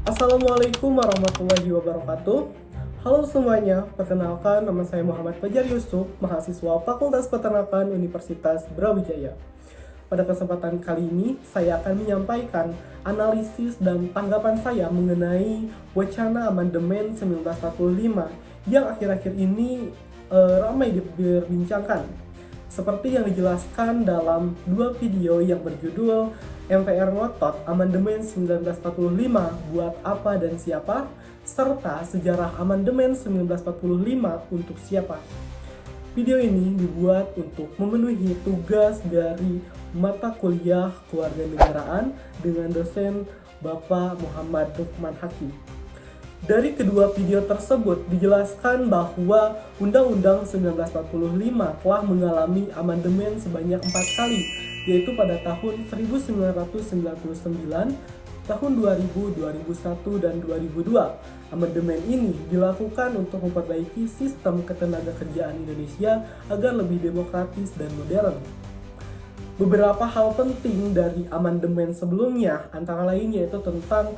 Assalamualaikum warahmatullahi wabarakatuh. Halo semuanya, perkenalkan nama saya Muhammad Fajar Yusuf, mahasiswa Fakultas Peternakan Universitas Brawijaya. Pada kesempatan kali ini, saya akan menyampaikan analisis dan tanggapan saya mengenai wacana amandemen 1945 yang akhir-akhir ini ramai diperbincangkan. Seperti yang dijelaskan dalam dua video yang berjudul MPR ngotot amandemen 1945 buat apa dan siapa, serta sejarah amandemen 1945 untuk siapa. Video ini dibuat untuk memenuhi tugas dari mata kuliah kewarganegaraan dengan dosen Bapak Muhammad Lukman Hakim. Dari kedua video tersebut dijelaskan bahwa Undang-Undang 1945 telah mengalami amandemen sebanyak 4 kali, yaitu pada tahun 1999, tahun 2000, 2001, dan 2002. Amandemen ini dilakukan untuk memperbaiki sistem ketenagakerjaan Indonesia agar lebih demokratis dan modern. Beberapa hal penting dari amandemen sebelumnya antara lain yaitu tentang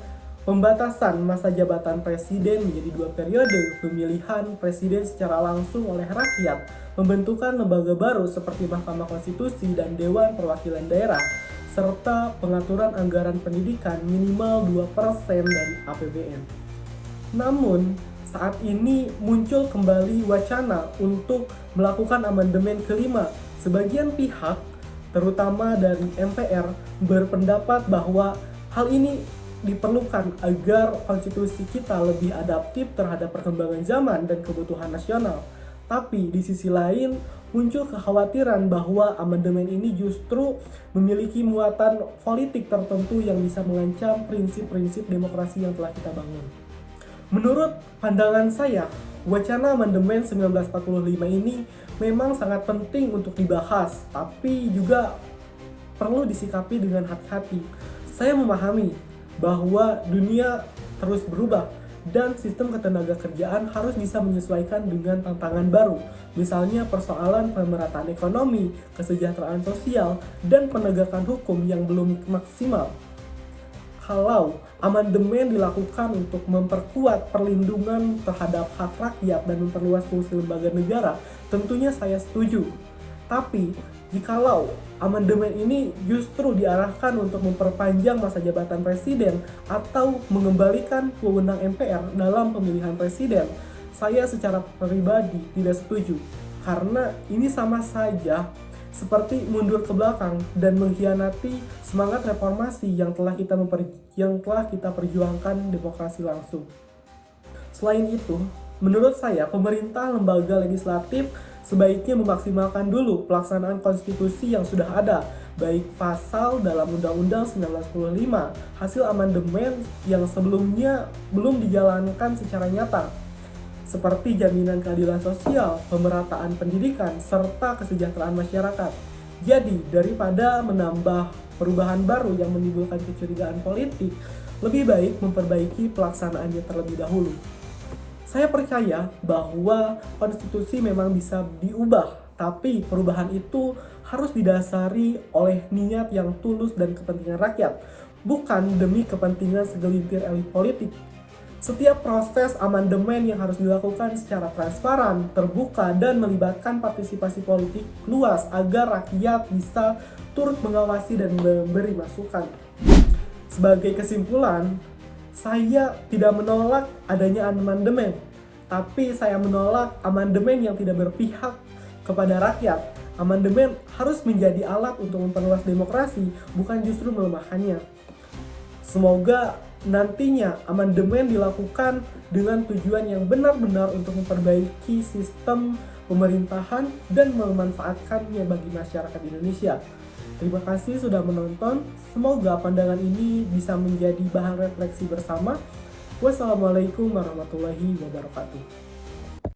pembatasan masa jabatan presiden menjadi 2 periode, pemilihan presiden secara langsung oleh rakyat, pembentukan lembaga baru seperti Mahkamah Konstitusi dan Dewan Perwakilan Daerah, serta pengaturan anggaran pendidikan minimal 2% dari APBN. Namun, saat ini muncul kembali wacana untuk melakukan amandemen kelima. Sebagian pihak, terutama dari MPR, berpendapat bahwa hal ini diperlukan agar konstitusi kita lebih adaptif terhadap perkembangan zaman dan kebutuhan nasional. Tapi di sisi lain muncul kekhawatiran bahwa amandemen ini justru memiliki muatan politik tertentu yang bisa mengancam prinsip-prinsip demokrasi yang telah kita bangun. Menurut pandangan saya, wacana amandemen 1945 ini memang sangat penting untuk dibahas, tapi juga perlu disikapi dengan hati-hati. Saya memahami bahwa dunia terus berubah dan sistem ketenagakerjaan harus bisa menyesuaikan dengan tantangan baru, misalnya persoalan pemerataan ekonomi, kesejahteraan sosial, dan penegakan hukum yang belum maksimal. Kalau amandemen dilakukan untuk memperkuat perlindungan terhadap hak rakyat dan memperluas fungsi lembaga negara, tentunya saya setuju. Tapi, jikalau amandemen ini justru diarahkan untuk memperpanjang masa jabatan presiden atau mengembalikan wewenang MPR dalam pemilihan presiden, saya secara pribadi tidak setuju. Karena ini sama saja seperti mundur ke belakang dan mengkhianati semangat reformasi yang telah kita perjuangkan demokrasi langsung. Selain itu, menurut saya pemerintah lembaga legislatif sebaiknya memaksimalkan dulu pelaksanaan konstitusi yang sudah ada, baik pasal dalam Undang-Undang 1945, hasil amandemen yang sebelumnya belum dijalankan secara nyata, seperti jaminan keadilan sosial, pemerataan pendidikan, serta kesejahteraan masyarakat. Jadi, daripada menambah perubahan baru yang menimbulkan kecurigaan politik, lebih baik memperbaiki pelaksanaannya terlebih dahulu. Saya percaya bahwa konstitusi memang bisa diubah, tapi perubahan itu harus didasari oleh niat yang tulus dan kepentingan rakyat, bukan demi kepentingan segelintir elit politik. Setiap proses amandemen yang harus dilakukan secara transparan, terbuka, dan melibatkan partisipasi politik luas agar rakyat bisa turut mengawasi dan memberi masukan. Sebagai kesimpulan, saya tidak menolak adanya amandemen, tapi saya menolak amandemen yang tidak berpihak kepada rakyat. Amandemen harus menjadi alat untuk memperluas demokrasi, bukan justru melemahkannya. Semoga nantinya amandemen dilakukan dengan tujuan yang benar-benar untuk memperbaiki sistem pemerintahan dan memanfaatkannya bagi masyarakat Indonesia. Terima kasih sudah menonton. Semoga pandangan ini bisa menjadi bahan refleksi bersama. Wassalamualaikum warahmatullahi wabarakatuh.